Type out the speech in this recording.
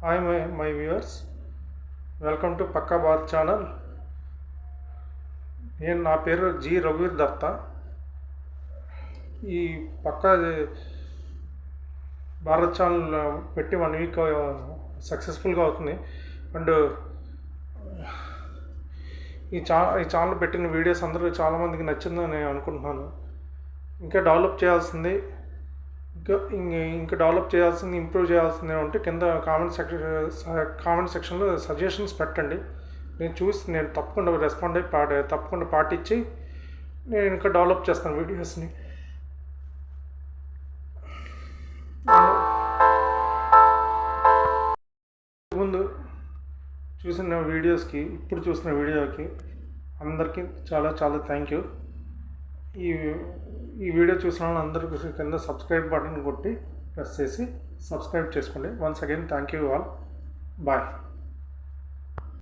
Hi my viewers, welcome to Pakka Bharat channel. నా పేరు G రఘువీర్ దత్త. ఈ పక్కా భారత్ ఛానల్ పెట్టి 1 వీక్ సక్సెస్ఫుల్గా అవుతుంది. అండ్ ఈ ఛానల్ పెట్టిన వీడియోస్ అందరూ చాలామందికి నచ్చిందని నేను అనుకుంటున్నాను. ఇంకా డెవలప్ చేయాల్సింది, ఇంకా డెవలప్ చేయాల్సింది, ఇంప్రూవ్ చేయాల్సింది ఉంటే కింద కామెంట్ సెక్షన్లో సజెషన్స్ పెట్టండి. నేను తప్పకుండా రెస్పాండ్ అయ్యి తప్పకుండా పాటించి నేను ఇంకా డెవలప్ చేస్తాను వీడియోస్ని. ముందు చూసిన వీడియోస్కి ఇప్పుడు చూసిన వీడియోకి అందరికీ చాలా చాలా థ్యాంక్ యూ. ఈ వీడియో చూసిన అందరికీ కింద సబ్స్క్రైబ్ బటన్ కొట్టి ప్రెస్ చేసి సబ్స్క్రైబ్ చేసుకోండి. Once again thank you all. Bye.